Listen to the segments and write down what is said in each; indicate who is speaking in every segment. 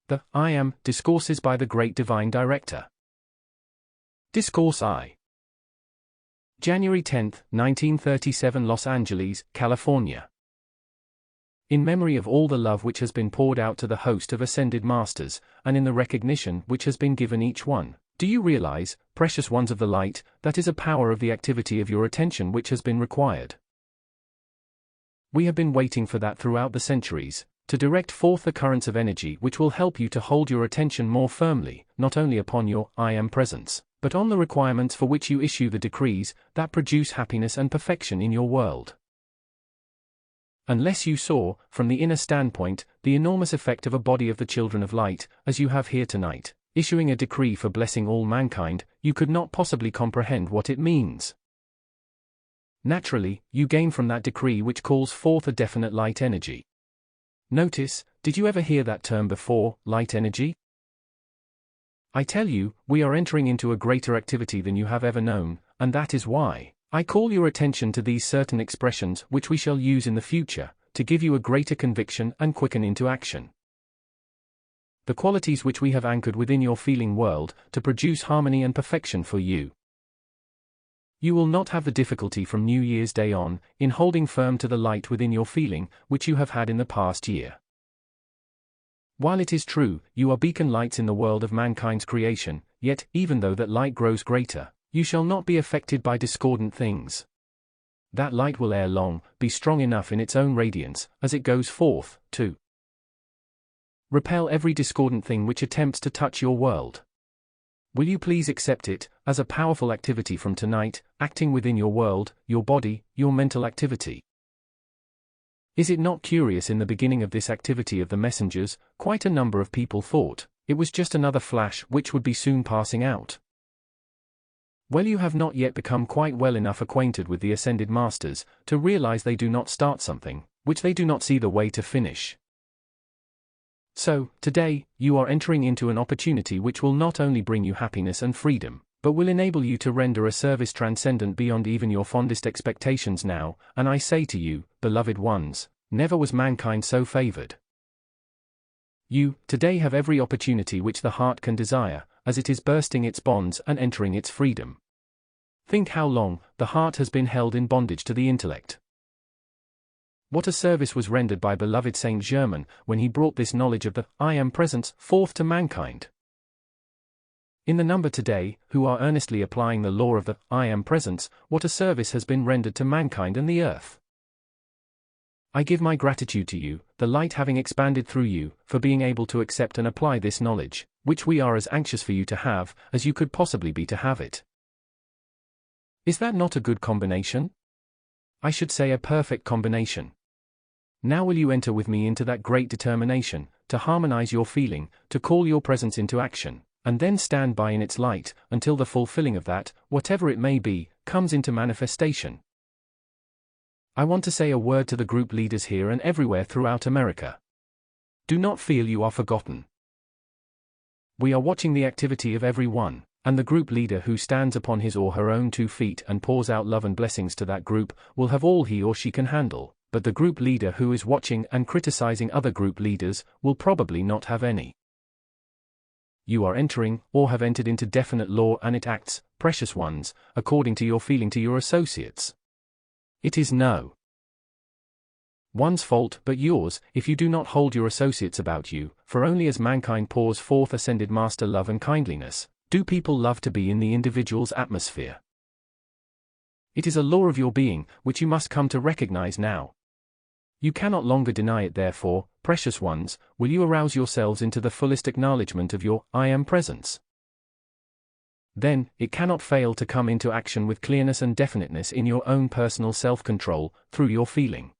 Speaker 1: The I Am Discourses by the Great Divine Director. Discourse I. January 10, 1937, Los Angeles, California. In memory of all the love which has been poured out to the host of ascended masters, and in the recognition which has been given each one, do you realize, precious ones of the light, that is a power of the activity of your attention which has been required? We have been waiting for that throughout the centuries, to direct forth the currents of energy which will help you to hold your attention more firmly, not only upon your I Am presence, but on the requirements for which you issue the decrees that produce happiness and perfection in your world. Unless you saw, from the inner standpoint, the enormous effect of a body of the children of light, as you have here tonight, issuing a decree for blessing all mankind, you could not possibly comprehend what it means. Naturally, you gain from that decree which calls forth a definite light energy. Notice, did you ever hear that term before, light energy? I tell you, we are entering into a greater activity than you have ever known, and that is why I call your attention to these certain expressions which we shall use in the future, to give you a greater conviction and quicken into action. The qualities which we have anchored within your feeling world, to produce harmony and perfection for you. You will not have the difficulty from New Year's Day on, in holding firm to the light within your feeling, which you have had in the past year. While it is true, you are beacon lights in the world of mankind's creation, yet, even though that light grows greater, you shall not be affected by discordant things. That light will ere long be strong enough in its own radiance, as it goes forth, to repel every discordant thing which attempts to touch your world. Will you please accept it, as a powerful activity from tonight, acting within your world, your body, your mental activity? Is it not curious, in the beginning of this activity of the messengers, quite a number of people thought it was just another flash which would be soon passing out? Well, you have not yet become quite well enough acquainted with the ascended masters, to realize they do not start something which they do not see the way to finish. So, today, you are entering into an opportunity which will not only bring you happiness and freedom, but will enable you to render a service transcendent beyond even your fondest expectations now, and I say to you, beloved ones, never was mankind so favored. You, today, have every opportunity which the heart can desire, as it is bursting its bonds and entering its freedom. Think how long the heart has been held in bondage to the intellect. What a service was rendered by beloved Saint Germain when he brought this knowledge of the I Am presence forth to mankind. In the number today, who are earnestly applying the law of the I Am presence, what a service has been rendered to mankind and the earth. I give my gratitude to you, the light having expanded through you, for being able to accept and apply this knowledge, which we are as anxious for you to have, as you could possibly be to have it. Is that not a good combination? I should say a perfect combination. Now will you enter with me into that great determination, to harmonize your feeling, to call your presence into action, and then stand by in its light, until the fulfilling of that, whatever it may be, comes into manifestation. I want to say a word to the group leaders here and everywhere throughout America. Do not feel you are forgotten. We are watching the activity of every one, and the group leader who stands upon his or her own 2 feet and pours out love and blessings to that group, will have all he or she can handle. But the group leader who is watching and criticizing other group leaders will probably not have any. You are entering, or have entered into definite law, and it acts, precious ones, according to your feeling to your associates. It is no one's fault but yours, if you do not hold your associates about you, for only as mankind pours forth ascended master love and kindliness, do people love to be in the individual's atmosphere. It is a law of your being, which you must come to recognize now. You cannot longer deny it, therefore, precious ones, will you arouse yourselves into the fullest acknowledgement of your I Am presence? Then, it cannot fail to come into action with clearness and definiteness in your own personal self-control, through your feeling.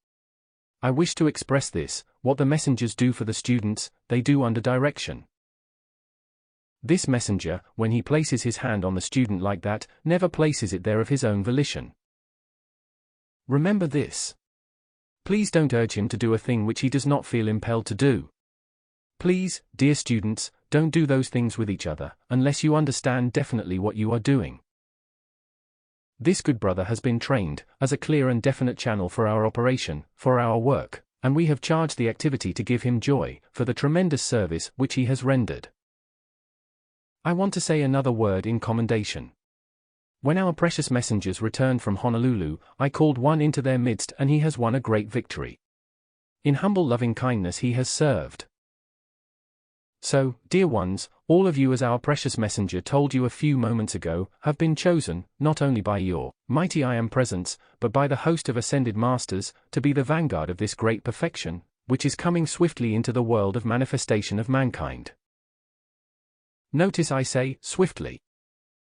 Speaker 1: I wish to express this, what the messengers do for the students, they do under direction. This messenger, when he places his hand on the student like that, never places it there of his own volition. Remember this. Please don't urge him to do a thing which he does not feel impelled to do. Please, dear students, don't do those things with each other, unless you understand definitely what you are doing. This good brother has been trained, as a clear and definite channel for our operation, for our work, And we have charged the activity to give him joy, for the tremendous service which he has rendered. I want to say another word in commendation. When our precious messengers returned from Honolulu, I called one into their midst and he has won a great victory. In humble loving kindness he has served. So, dear ones, all of you, as our precious messenger told you a few moments ago, have been chosen, not only by your mighty I Am Presence, but by the host of ascended masters, to be the vanguard of this great perfection, which is coming swiftly into the world of manifestation of mankind. Notice I say, swiftly.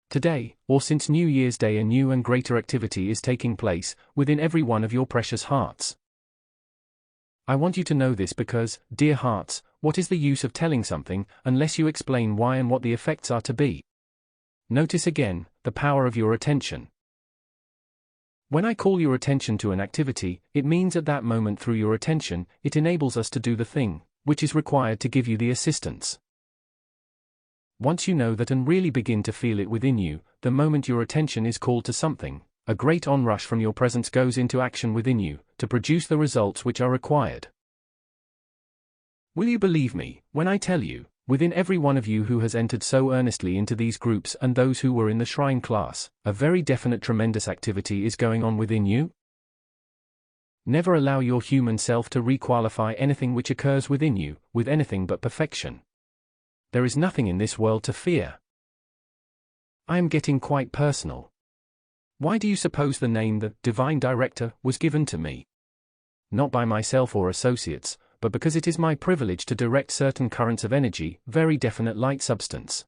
Speaker 1: Today, or since New Year's Day, a new and greater activity is taking place, within every one of your precious hearts. I want you to know this because, dear hearts, what is the use of telling something, unless you explain why and what the effects are to be? Notice again, the power of your attention. When I call your attention to an activity, it means at that moment through your attention, it enables us to do the thing, which is required to give you the assistance. Once you know that and really begin to feel it within you, the moment your attention is called to something, a great onrush from your presence goes into action within you, to produce the results which are required. Will you believe me, when I tell you, within every one of you who has entered so earnestly into these groups and those who were in the shrine class, a very definite tremendous activity is going on within you? Never allow your human self to requalify anything which occurs within you, with anything but perfection. There is nothing in this world to fear. I am getting quite personal. Why do you suppose the name the Divine Director was given to me? Not by myself or associates, but because it is my privilege to direct certain currents of energy, very definite light substance.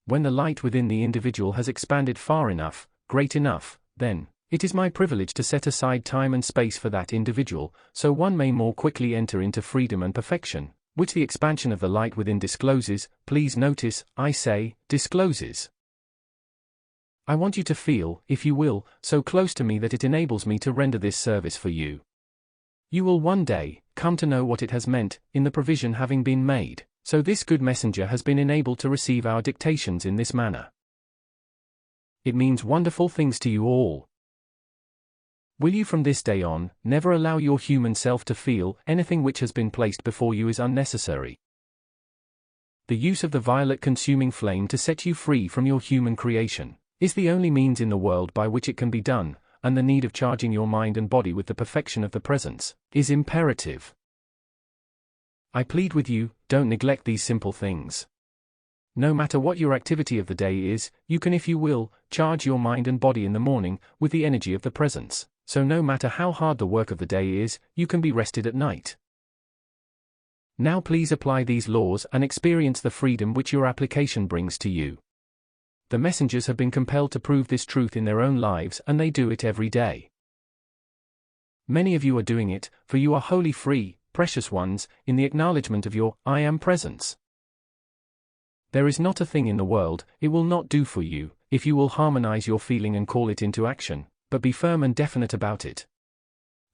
Speaker 1: When the light within the individual has expanded far enough, great enough, then, it is my privilege to set aside time and space for that individual, so one may more quickly enter into freedom and perfection, which the expansion of the light within discloses. Please notice, I say, discloses. I want you to feel, if you will, so close to me that it enables me to render this service for you. You will one day come to know what it has meant, in the provision having been made, so this good messenger has been enabled to receive our dictations in this manner. It means wonderful things to you all. Will you from this day on, never allow your human self to feel anything which has been placed before you is unnecessary? The use of the violet consuming flame to set you free from your human creation is the only means in the world by which it can be done, and the need of charging your mind and body with the perfection of the presence is imperative. I plead with you, don't neglect these simple things. No matter what your activity of the day is, you can, if you will, charge your mind and body in the morning with the energy of the presence, so no matter how hard the work of the day is, you can be rested at night. Now please apply these laws and experience the freedom which your application brings to you. The messengers have been compelled to prove this truth in their own lives, and they do it every day. Many of you are doing it, for you are wholly free, precious ones, in the acknowledgement of your I Am Presence. There is not a thing in the world it will not do for you, if you will harmonize your feeling and call it into action, but be firm and definite about it.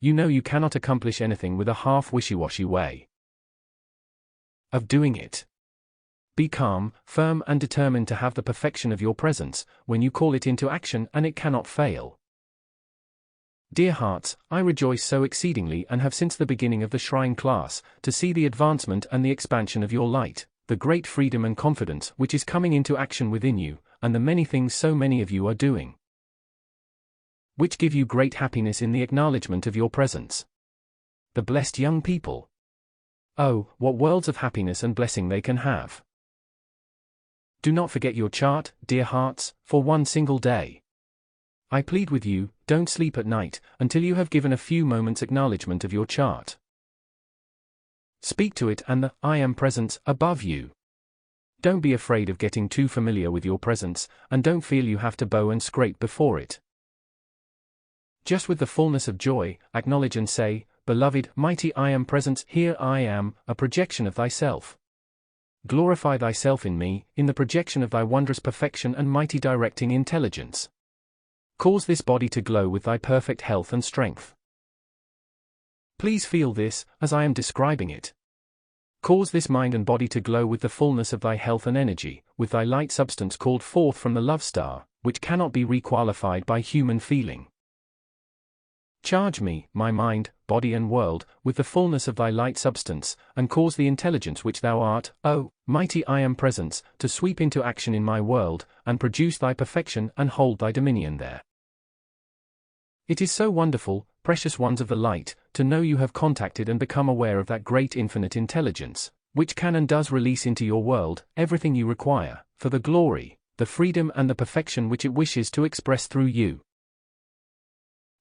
Speaker 1: You know you cannot accomplish anything with a half wishy-washy way of doing it. Be calm, firm and determined to have the perfection of your presence, when you call it into action, and it cannot fail. Dear hearts, I rejoice so exceedingly and have since the beginning of the shrine class, to see the advancement and the expansion of your light, the great freedom and confidence which is coming into action within you, and the many things so many of you are doing, which give you great happiness in the acknowledgement of your presence. The blessed young people. Oh, what worlds of happiness and blessing they can have. Do not forget your chart, dear hearts, for one single day. I plead with you, don't sleep at night, until you have given a few moments acknowledgement of your chart. Speak to it and the I Am Presence above you. Don't be afraid of getting too familiar with your presence, and don't feel you have to bow and scrape before it. Just with the fullness of joy, acknowledge and say, Beloved, mighty I Am Presence, here I am, a projection of thyself. Glorify thyself in me, in the projection of thy wondrous perfection and mighty directing intelligence. Cause this body to glow with thy perfect health and strength. Please feel this, as I am describing it. Cause this mind and body to glow with the fullness of thy health and energy, with thy light substance called forth from the love star, which cannot be requalified by human feeling. Charge me, my mind, body and world, with the fullness of thy light substance, and cause the intelligence which thou art, O mighty I Am Presence, to sweep into action in my world, and produce thy perfection and hold thy dominion there. It is so wonderful, precious ones of the light, to know you have contacted and become aware of that great infinite intelligence, which can and does release into your world everything you require, for the glory, the freedom and the perfection which it wishes to express through you,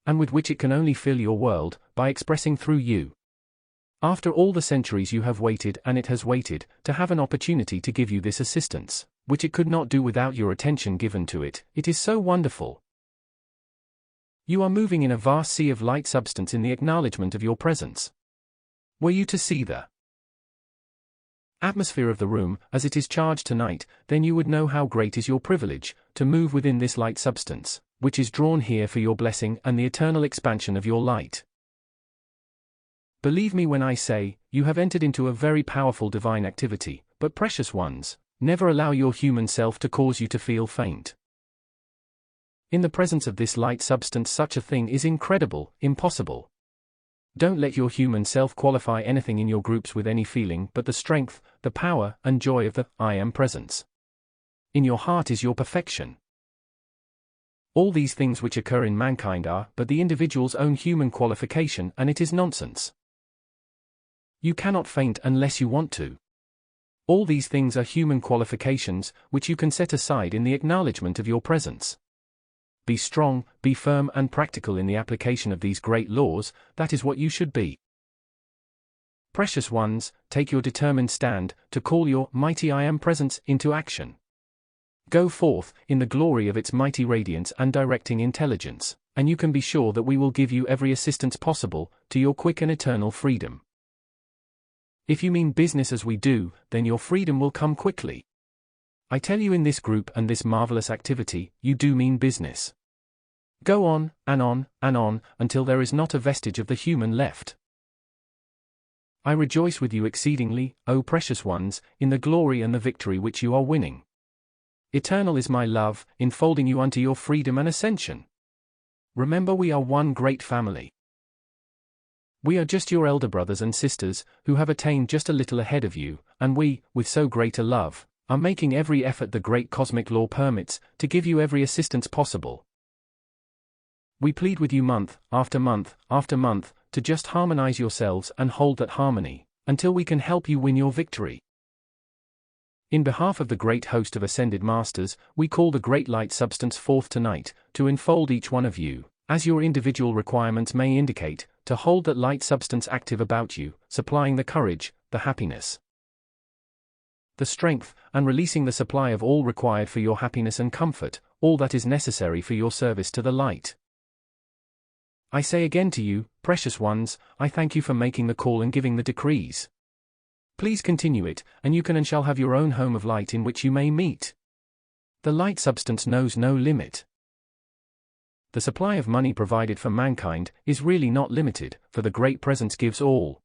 Speaker 1: and with which it can only fill your world, by expressing through you. After all the centuries you have waited, and it has waited, to have an opportunity to give you this assistance, which it could not do without your attention given to it, it is so wonderful. You are moving in a vast sea of light substance in the acknowledgement of your presence. Were you to see the atmosphere of the room, as it is charged tonight, then you would know how great is your privilege, to move within this light substance, which is drawn here for your blessing and the eternal expansion of your light. Believe me when I say, you have entered into a very powerful divine activity, but precious ones, never allow your human self to cause you to feel faint. In the presence of this light substance such a thing is incredible, impossible. Don't let your human self qualify anything in your groups with any feeling but the strength, the power, and joy of the I Am Presence. In your heart is your perfection. All these things which occur in mankind are but the individual's own human qualification, and it is nonsense. You cannot faint unless you want to. All these things are human qualifications, which you can set aside in the acknowledgement of your presence. Be strong, be firm and practical in the application of these great laws, that is what you should be. Precious ones, take your determined stand, to call your mighty I Am Presence into action. Go forth, in the glory of its mighty radiance and directing intelligence, and you can be sure that we will give you every assistance possible, to your quick and eternal freedom. If you mean business as we do, then your freedom will come quickly. I tell you in this group and this marvelous activity, you do mean business. Go on, and on, and on, until there is not a vestige of the human left. I rejoice with you exceedingly, O precious ones, in the glory and the victory which you are winning. Eternal is my love, enfolding you unto your freedom and ascension. Remember, we are one great family. We are just your elder brothers and sisters, who have attained just a little ahead of you, and we, with so great a love, are making every effort the great cosmic law permits, to give you every assistance possible. We plead with you month, after month, after month, to just harmonize yourselves and hold that harmony, until we can help you win your victory. In behalf of the great host of ascended masters, we call the great light substance forth tonight, to enfold each one of you, as your individual requirements may indicate, to hold that light substance active about you, supplying the courage, the happiness, the strength, and releasing the supply of all required for your happiness and comfort, all that is necessary for your service to the light. I say again to you, precious ones, I thank you for making the call and giving the decrees. Please continue it, and you can and shall have your own home of light in which you may meet. The light substance knows no limit. The supply of money provided for mankind is really not limited, for the Great Presence gives all.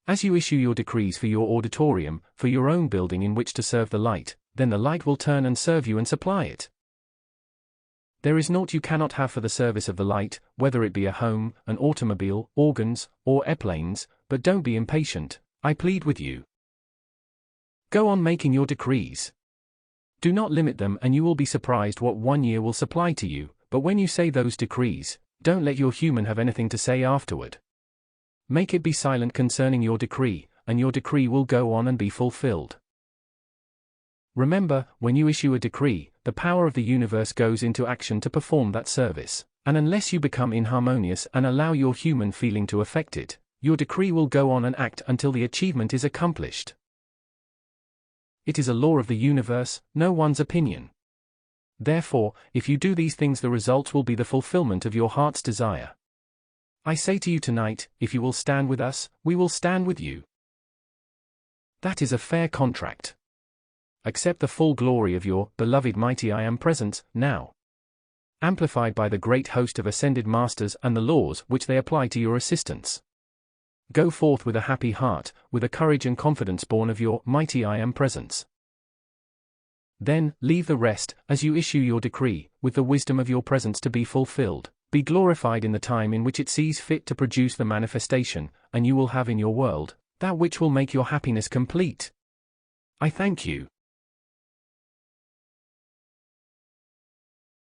Speaker 1: As you issue your decrees for your auditorium, for your own building in which to serve the light, then the light will turn and serve you and supply it. There is naught you cannot have for the service of the light, whether it be a home, an automobile, organs, or airplanes, but don't be impatient, I plead with you. Go on making your decrees. Do not limit them, and you will be surprised what 1 year will supply to you, but when you say those decrees, don't let your human have anything to say afterward. Make it be silent concerning your decree, and your decree will go on and be fulfilled. Remember, when you issue a decree, the power of the universe goes into action to perform that service, and unless you become inharmonious and allow your human feeling to affect it, your decree will go on and act until the achievement is accomplished. It is a law of the universe, no one's opinion. Therefore, if you do these things, the results will be the fulfillment of your heart's desire. I say to you tonight, if you will stand with us, we will stand with you. That is a fair contract. Accept the full glory of your beloved mighty I Am Presence, now. Amplified by the great host of ascended masters and the laws which they apply to your assistance. Go forth with a happy heart, with a courage and confidence born of your mighty I Am Presence. Then, leave the rest, as you issue your decree, with the wisdom of your presence to be fulfilled, be glorified in the time in which it sees fit to produce the manifestation, and you will have in your world that which will make your happiness complete. I thank you.